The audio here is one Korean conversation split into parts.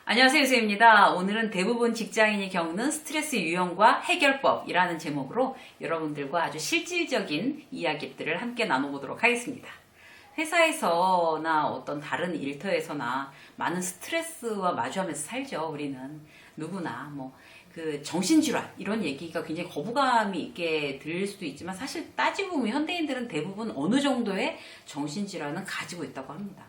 안녕하세요, 유세입니다. 오늘은 대부분 직장인이 겪는 스트레스 유형과 해결법이라는 제목으로 여러분들과 아주 실질적인 이야기들을 함께 나눠보도록 하겠습니다. 회사에서나 어떤 다른 일터에서나 많은 스트레스와 마주하면서 살죠, 우리는. 누구나, 정신질환, 이런 얘기가 굉장히 거부감이 있게 들릴 수도 있지만 사실 따지고 보면 현대인들은 대부분 어느 정도의 정신질환은 가지고 있다고 합니다.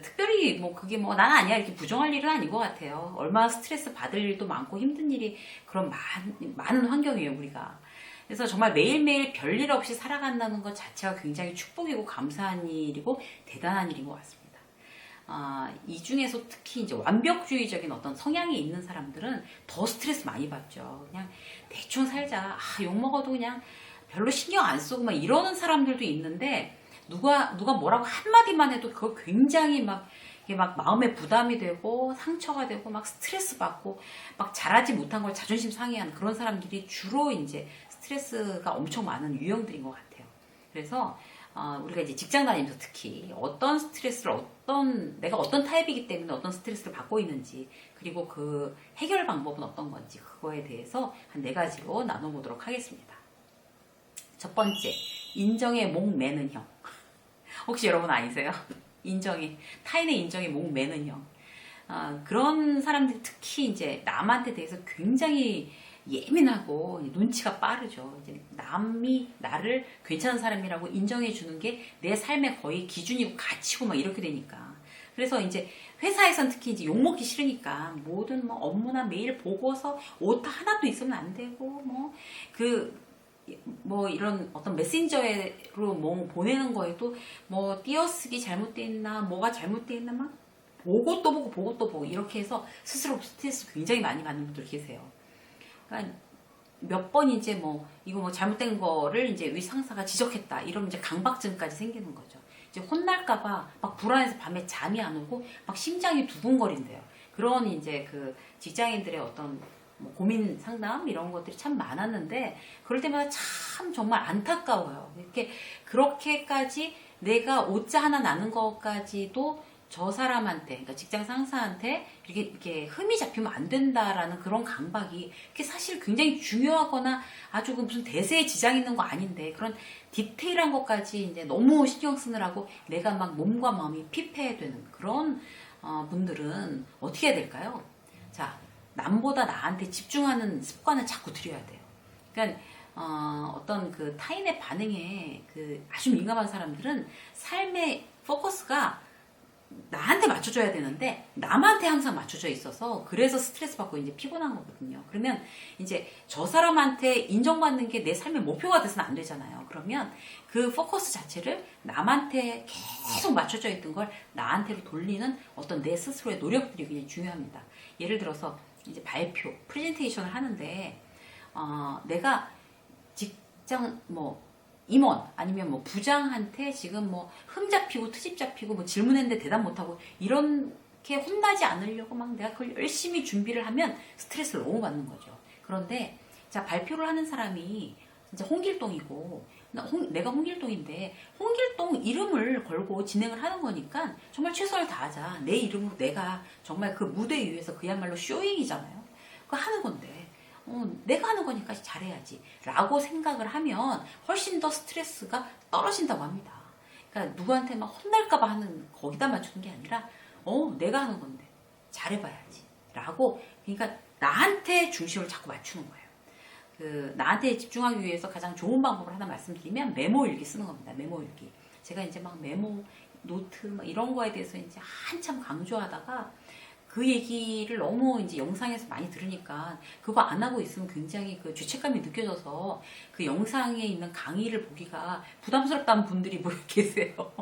특별히 그게 난 아니야 이렇게 부정할 일은 아닌 것 같아요. 얼마나 스트레스 받을 일도 많고 힘든 일이 그런 많은 환경이에요, 우리가. 그래서 정말 매일매일 별일 없이 살아간다는 것 자체가 굉장히 축복이고 감사한 일이고 대단한 일인 것 같습니다. 이 중에서 특히 이제 완벽주의적인 어떤 성향이 있는 사람들은 더 스트레스 많이 받죠. 그냥 대충 살자. 욕 먹어도 그냥 별로 신경 안 쓰고 이러는 사람들도 있는데 누가 뭐라고 한마디만 해도 그거 굉장히 이게 마음에 부담이 되고 상처가 되고 스트레스 받고 잘하지 못한 걸 자존심 상해하는 그런 사람들이 주로 이제 스트레스가 엄청 많은 유형들인 것 같아요. 그래서 우리가 이제 직장 다니면서 특히 어떤 스트레스를 내가 어떤 타입이기 때문에 어떤 스트레스를 받고 있는지, 그리고 그 해결 방법은 어떤 건지, 그거에 대해서 한 4가지로 나눠보도록 하겠습니다. 첫 번째, 인정에 목 매는 형. 혹시 여러분 아니세요? 타인의 인정에 목 매는 형. 그런 사람들이 특히 이제 남한테 대해서 굉장히 예민하고 눈치가 빠르죠. 이제 남이 나를 괜찮은 사람이라고 인정해 주는 게 내 삶의 거의 기준이고 가치고 이렇게 되니까. 그래서 이제 회사에선 특히 이제 욕먹기 싫으니까 모든 업무나 메일 보고서 오타 하나도 있으면 안 되고 이런 어떤 메신저로 보내는 거에도 띄어쓰기 잘못되어 있나, 뭐가 잘못되어 있나, 보고 또 보고, 보고 또 보고, 이렇게 해서 스스로 스트레스 굉장히 많이 받는 분들 계세요. 그러니까 몇 번 이제 이거 잘못된 거를 이제 위 상사가 지적했다. 이러면 이제 강박증까지 생기는 거죠. 이제 혼날까봐 불안해서 밤에 잠이 안 오고 심장이 두근거린대요. 그런 이제 직장인들의 어떤 고민 상담 이런 것들이 참 많았는데, 그럴 때마다 참 정말 안타까워요. 그렇게까지 내가 오자 하나 나는 것까지도 저 사람한테, 그러니까 직장 상사한테 이렇게 흠이 잡히면 안 된다라는 그런 강박이, 그게 사실 굉장히 중요하거나 아주 무슨 대세에 지장 있는 거 아닌데, 그런 디테일한 것까지 이제 너무 신경 쓰느라고 내가 몸과 마음이 피폐되는 그런 분들은 어떻게 해야 될까요? 자, 남보다 나한테 집중하는 습관을 자꾸 들여야 돼요. 그러니까 어떤 타인의 반응에 아주 민감한 사람들은 삶의 포커스가 나한테 맞춰줘야 되는데 남한테 항상 맞춰져 있어서, 그래서 스트레스 받고 이제 피곤한 거거든요. 그러면 이제 저 사람한테 인정받는 게 내 삶의 목표가 돼서는 안 되잖아요. 그러면 그 포커스 자체를 남한테 계속 맞춰져 있던 걸 나한테로 돌리는 어떤 내 스스로의 노력들이 굉장히 중요합니다. 예를 들어서 이제 발표, 프레젠테이션을 하는데 내가 직장 임원 아니면 부장한테 지금 흠 잡히고 트집 잡히고 질문했는데 대답 못하고 이렇게 혼나지 않으려고 내가 그걸 열심히 준비를 하면 스트레스를 너무 받는 거죠. 그런데 자, 발표를 하는 사람이 진짜 홍길동이고 내가 홍길동인데 홍길동 이름을 걸고 진행을 하는 거니까 정말 최선을 다하자. 내 이름으로 내가 정말 그 무대 위에서 그야말로 쇼잉이잖아요. 그거 하는 건데 내가 하는 거니까 잘해야지 라고 생각을 하면 훨씬 더 스트레스가 떨어진다고 합니다. 그러니까 누구한테 혼날까봐 하는 거기다 맞추는 게 아니라 내가 하는 건데 잘해봐야지 라고, 그러니까 나한테 중심을 자꾸 맞추는 거예요. 나한테 집중하기 위해서 가장 좋은 방법을 하나 말씀드리면 메모 일기 쓰는 겁니다. 메모 일기. 제가 이제 메모, 노트 이런 거에 대해서 이제 한참 강조하다가 그 얘기를 너무 이제 영상에서 많이 들으니까 그거 안 하고 있으면 굉장히 죄책감이 느껴져서 그 영상에 있는 강의를 보기가 부담스럽다는 분들이 계세요.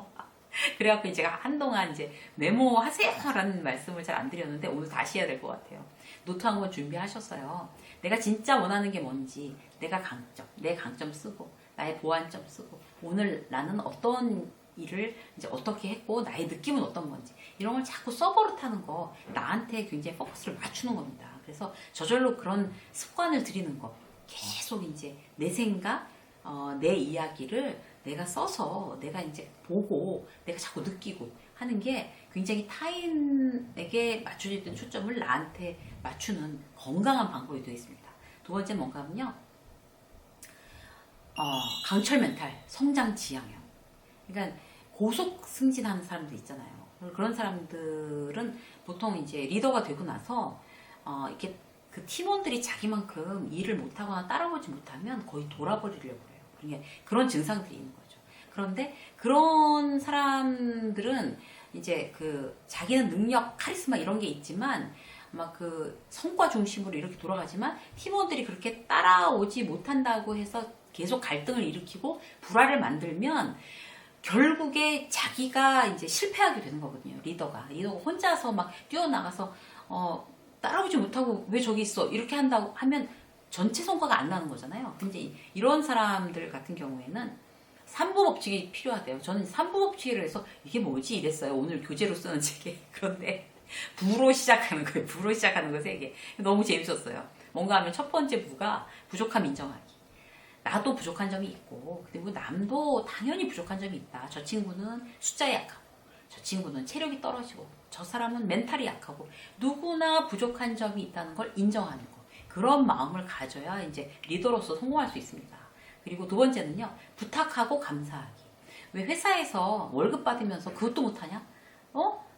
그래갖고 제가 한동안 이제 메모하세요라는 말씀을 잘 안 드렸는데 오늘 다시 해야 될 것 같아요. 노트 한번 준비하셨어요. 내가 진짜 원하는 게 뭔지, 내 강점 쓰고, 나의 보완점 쓰고, 오늘 나는 어떤 일을 이제 어떻게 했고, 나의 느낌은 어떤 건지, 이런 걸 자꾸 써버릇하는 거, 나한테 굉장히 포커스를 맞추는 겁니다. 그래서 저절로 그런 습관을 들이는 거, 계속 이제 내 생각, 내 이야기를 내가 써서 내가 이제 보고 내가 자꾸 느끼고 하는 게 굉장히 타인에게 맞춰졌던 초점을 나한테 맞추는 건강한 방법이 되어 있습니다. 두 번째 뭔가 하면요. 강철 멘탈, 성장 지향형. 그러니까 고속 승진하는 사람들 있잖아요. 그런 사람들은 보통 이제 리더가 되고 나서 이렇게 그 팀원들이 자기만큼 일을 못하거나 따라오지 못하면 거의 돌아버리려고 해요. 그러니까 그런 증상들이 있는 거죠. 그런데 그런 사람들은 이제 그 자기는 능력, 카리스마 이런 게 있지만 막 그 성과 중심으로 이렇게 돌아가지만 팀원들이 그렇게 따라오지 못한다고 해서 계속 갈등을 일으키고 불화를 만들면 결국에 자기가 이제 실패하게 되는 거거든요. 리더가 혼자서 막 뛰어나가서 따라오지 못하고 왜 저기 있어 이렇게 한다고 하면 전체 성과가 안 나는 거잖아요. 근데 이런 사람들 같은 경우에는 3부 법칙이 필요하대요. 저는 3부 법칙을 해서 이게 뭐지 이랬어요. 오늘 교재로 쓰는 책에. 그런데 부로 시작하는 거예요. 부로 시작하는 거 3개. 너무 재밌었어요. 뭔가 하면 첫 번째 부가 부족함 인정하기. 나도 부족한 점이 있고 그리고 남도 당연히 부족한 점이 있다. 저 친구는 숫자에 약하고 저 친구는 체력이 떨어지고 저 사람은 멘탈이 약하고 누구나 부족한 점이 있다는 걸 인정하는 거. 그런 마음을 가져야 이제 리더로서 성공할 수 있습니다. 그리고 두 번째는요. 부탁하고 감사하기. 왜 회사에서 월급 받으면서 그것도 못하냐?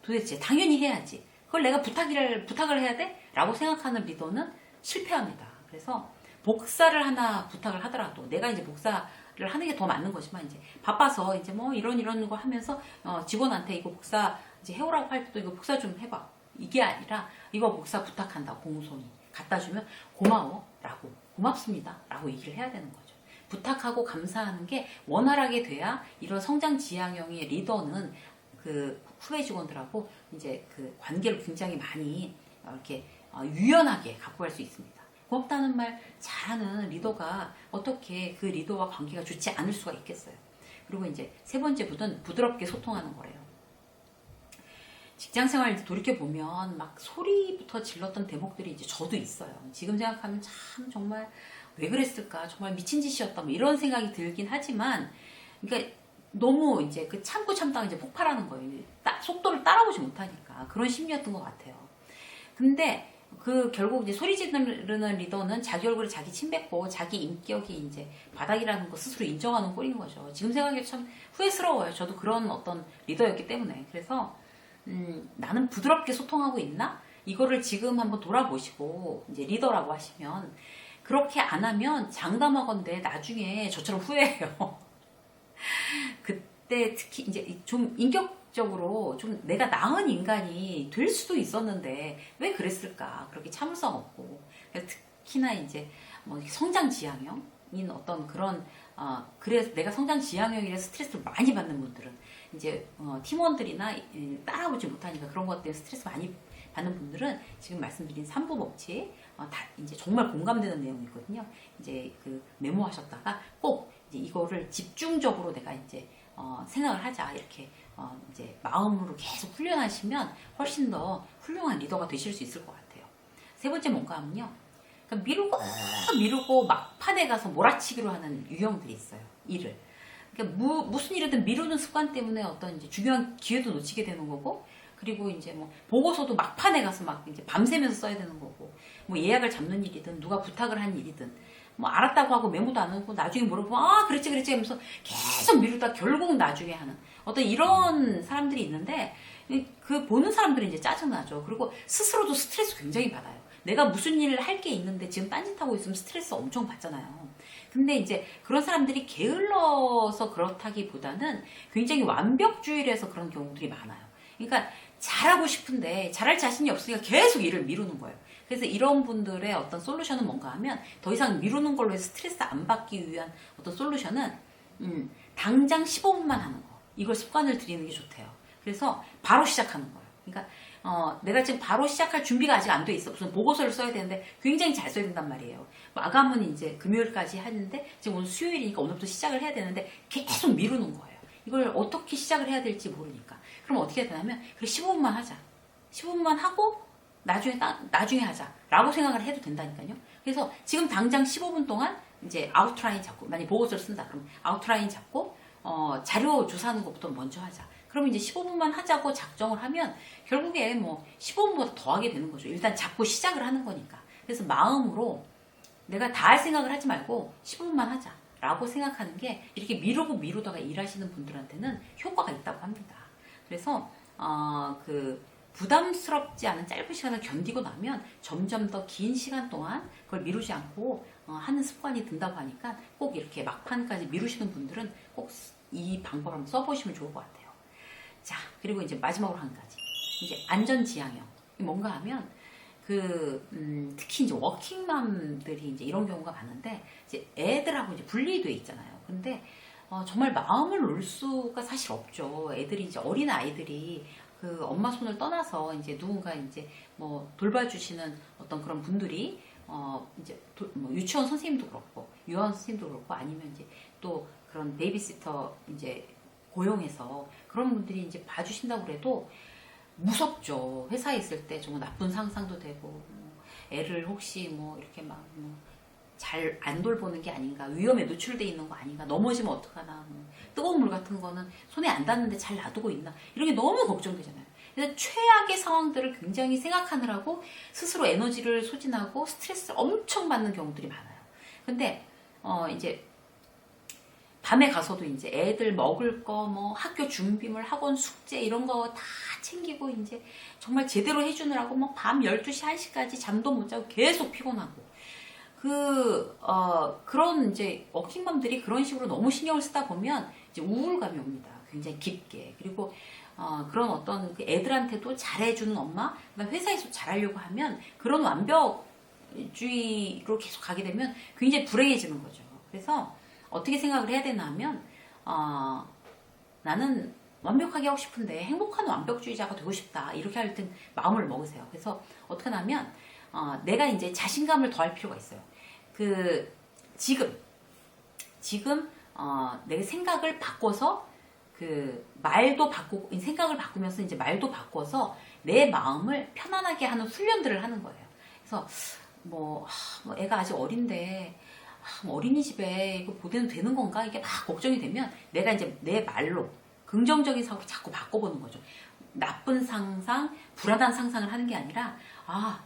도대체 당연히 해야지. 그걸 내가 부탁을 해야 돼? 라고 생각하는 리더는 실패합니다. 그래서 복사를 하나 부탁을 하더라도 내가 이제 복사를 하는 게 더 맞는 거지만 이제 바빠서 이제 뭐 이런 거 하면서 직원한테 이거 복사 이제 해오라고 할 때도 이거 복사 좀 해봐. 이게 아니라 이거 복사 부탁한다. 공손히 갖다 주면 고마워라고 고맙습니다라고 얘기를 해야 되는 거죠. 부탁하고 감사하는 게 원활하게 돼야 이런 성장 지향형의 리더는 그 후배 직원들하고 이제 그 관계를 굉장히 많이 이렇게 유연하게 갖고 갈 수 있습니다. 고맙다는 말 잘하는 리더가 어떻게 그 리더와 관계가 좋지 않을 수가 있겠어요. 그리고 이제 세 번째 부분 부드럽게 소통하는 거래요. 직장 생활 돌이켜보면 막 소리부터 질렀던 대목들이 이제 저도 있어요. 지금 생각하면 참 정말 왜 그랬을까? 정말 미친 짓이었다. 뭐 이런 생각이 들긴 하지만, 그러니까 너무 이제 그 참고 참다가 이제 폭발하는 거예요. 속도를 따라오지 못하니까. 그런 심리였던 것 같아요. 근데 그 결국 이제 소리 지르는 리더는 자기 얼굴에 자기 침 뱉고 자기 인격이 이제 바닥이라는 거 스스로 인정하는 꼴인 거죠. 지금 생각해도 참 후회스러워요. 저도 그런 어떤 리더였기 때문에. 그래서 나는 부드럽게 소통하고 있나? 이거를 지금 한번 돌아보시고 이제 리더라고 하시면 그렇게 안 하면 장담하건대 나중에 저처럼 후회해요. 그때 특히 이제 좀 인격적으로 좀 내가 나은 인간이 될 수도 있었는데 왜 그랬을까? 그렇게 참을성 없고. 특히나 이제 뭐 성장 지향형인 어떤 그런 그래서 내가 성장 지향형이라서 스트레스를 많이 받는 분들은 이제 팀원들이나 따라오지 못하니까 그런 것 때문에 스트레스 많이 받는 분들은 지금 말씀드린 3부 법칙 다 이제 정말 공감되는 내용이거든요. 이제 그 메모하셨다가 꼭 이제 이거를 집중적으로 내가 이제 생각을 하자 이렇게 이제 마음으로 계속 훈련하시면 훨씬 더 훌륭한 리더가 되실 수 있을 것 같아요. 세 번째 뭔가 하면요. 그러니까 미루고 막판에 가서 몰아치기로 하는 유형들이 있어요. 일을. 그러니까 무슨 일이든 미루는 습관 때문에 어떤 이제 중요한 기회도 놓치게 되는 거고, 그리고 이제 뭐 보고서도 막판에 가서 막 이제 밤새면서 써야 되는 거고, 뭐 예약을 잡는 일이든 누가 부탁을 한 일이든 뭐 알았다고 하고 메모도 안 하고 나중에 물어보면 그랬지 하면서 계속 미루다 결국 나중에 하는 어떤 이런 사람들이 있는데, 그 보는 사람들이 이제 짜증나죠. 그리고 스스로도 스트레스 굉장히 받아요. 내가 무슨 일을 할 게 있는데 지금 딴짓하고 있으면 스트레스 엄청 받잖아요. 근데 이제 그런 사람들이 게을러서 그렇다기보다는 굉장히 완벽주의라서 그런 경우들이 많아요. 그러니까 잘하고 싶은데 잘할 자신이 없으니까 계속 일을 미루는 거예요. 그래서 이런 분들의 어떤 솔루션은 뭔가 하면 더 이상 미루는 걸로 해서 스트레스 안 받기 위한 어떤 솔루션은 당장 15분만 하는 거. 이걸 습관을 들이는 게 좋대요. 그래서 바로 시작하는 거예요. 그러니까 내가 지금 바로 시작할 준비가 아직 안 돼 있어. 무슨 보고서를 써야 되는데 굉장히 잘 써야 된단 말이에요. 마감은 이제 금요일까지 하는데 지금 오늘 수요일이니까 오늘부터 시작을 해야 되는데 계속 미루는 거예요. 이걸 어떻게 시작을 해야 될지 모르니까. 그럼 어떻게 해야 되냐면 그래 15분만 하자. 15분만 하고 나중에 하자. 라고 생각을 해도 된다니까요. 그래서 지금 당장 15분 동안 이제 아웃라인 잡고, 만약 보고서를 쓴다. 그럼 아웃라인 잡고 자료 조사하는 것부터 먼저 하자. 그럼 이제 15분만 하자고 작정을 하면 결국에 뭐 15분보다 더 하게 되는 거죠. 일단 자꾸 시작을 하는 거니까. 그래서 마음으로 내가 다 할 생각을 하지 말고 15분만 하자 라고 생각하는 게 이렇게 미루고 미루다가 일하시는 분들한테는 효과가 있다고 합니다. 그래서 그 부담스럽지 않은 짧은 시간을 견디고 나면 점점 더 긴 시간 동안 그걸 미루지 않고 하는 습관이 든다고 하니까 꼭 이렇게 막판까지 미루시는 분들은 꼭 이 방법 한번 써보시면 좋을 것 같아요. 자, 그리고 이제 마지막으로 한 가지. 이제 안전지향형. 뭔가 하면 특히 이제 워킹맘들이 이제 이런 경우가 많은데, 이제 애들하고 이제 분리돼 있잖아요. 근데, 정말 마음을 놓을 수가 사실 없죠. 애들이 이제 어린 아이들이 그 엄마 손을 떠나서 이제 누군가 이제 뭐 돌봐주시는 어떤 그런 분들이, 이제 뭐 유치원 선생님도 그렇고, 유아원 선생님도 그렇고, 아니면 이제 또 그런 베이비시터 이제 고용해서 그런 분들이 이제 봐주신다고 그래도 무섭죠. 회사에 있을 때 정말 나쁜 상상도 되고, 애를 혹시 뭐 이렇게 막 잘 안 돌보는 게 아닌가, 위험에 노출돼 있는 거 아닌가, 넘어지면 어떡하나, 뜨거운 물 같은 거는 손에 안 닿는데 잘 놔두고 있나, 이런 게 너무 걱정되잖아요. 그래서 최악의 상황들을 굉장히 생각하느라고 스스로 에너지를 소진하고 스트레스를 엄청 받는 경우들이 많아요. 근데 이제 밤에 가서도 이제 애들 먹을 거, 뭐 학교 준비물, 학원 숙제 이런 거 다 챙기고 이제 정말 제대로 해주느라고 뭐 밤 12시, 1시까지 잠도 못 자고 계속 피곤하고, 그런 이제 워킹맘들이 그런 식으로 너무 신경을 쓰다 보면 이제 우울감이 옵니다. 굉장히 깊게. 그리고 그런 어떤 그 애들한테도 잘해주는 엄마, 그다음 회사에서 잘하려고 하면 그런 완벽주의로 계속 가게 되면 굉장히 불행해지는 거죠. 그래서 어떻게 생각을 해야 되나 하면, 나는 완벽하게 하고 싶은데 행복한 완벽주의자가 되고 싶다. 이렇게 할 땐 마음을 먹으세요. 그래서 어떻게 하냐면, 내가 이제 자신감을 더할 필요가 있어요. 지금, 내 생각을 바꿔서, 말도 바꾸고, 생각을 바꾸면서 이제 말도 바꿔서 내 마음을 편안하게 하는 훈련들을 하는 거예요. 그래서, 애가 아직 어린데, 어린이집에 이거 보내도 되는 건가? 이게 막 걱정이 되면 내가 이제 내 말로 긍정적인 사고로 자꾸 바꿔보는 거죠. 나쁜 상상, 불안한 상상을 하는 게 아니라,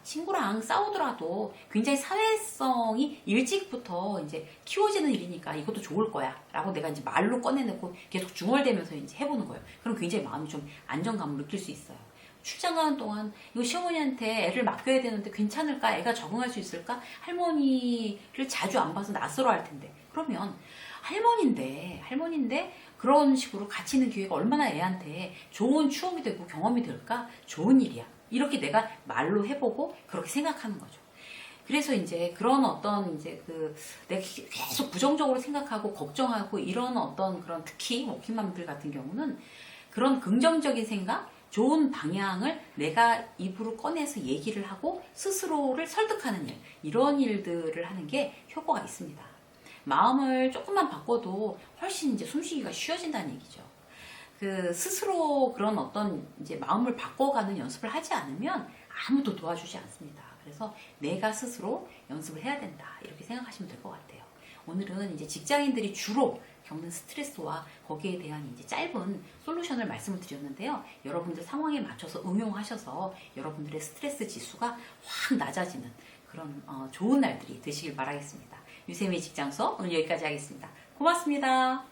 친구랑 싸우더라도 굉장히 사회성이 일찍부터 이제 키워지는 일이니까 이것도 좋을 거야. 라고 내가 이제 말로 꺼내놓고 계속 중얼대면서 이제 해보는 거예요. 그럼 굉장히 마음이 좀 안정감을 느낄 수 있어요. 출장 가는 동안 이거 시어머니한테 애를 맡겨야 되는데 괜찮을까? 애가 적응할 수 있을까? 할머니를 자주 안 봐서 낯설어 할 텐데. 그러면 할머니인데 그런 식으로 같이 있는 기회가 얼마나 애한테 좋은 추억이 되고 경험이 될까? 좋은 일이야. 이렇게 내가 말로 해보고 그렇게 생각하는 거죠. 그래서 이제 그런 어떤 이제 내가 계속 부정적으로 생각하고 걱정하고 이런 어떤 그런, 특히 워킹맘들 같은 경우는 그런 긍정적인 생각, 좋은 방향을 내가 입으로 꺼내서 얘기를 하고 스스로를 설득하는 일, 이런 일들을 하는 게 효과가 있습니다. 마음을 조금만 바꿔도 훨씬 이제 숨쉬기가 쉬워진다는 얘기죠. 스스로 그런 어떤 이제 마음을 바꿔가는 연습을 하지 않으면 아무도 도와주지 않습니다. 그래서 내가 스스로 연습을 해야 된다. 이렇게 생각하시면 될 것 같아요. 오늘은 이제 직장인들이 주로 겪는 스트레스와 거기에 대한 이제 짧은 솔루션을 말씀을 드렸는데요. 여러분들 상황에 맞춰서 응용하셔서 여러분들의 스트레스 지수가 확 낮아지는 그런 좋은 날들이 되시길 바라겠습니다. 유세미의 직장 수업 오늘 여기까지 하겠습니다. 고맙습니다.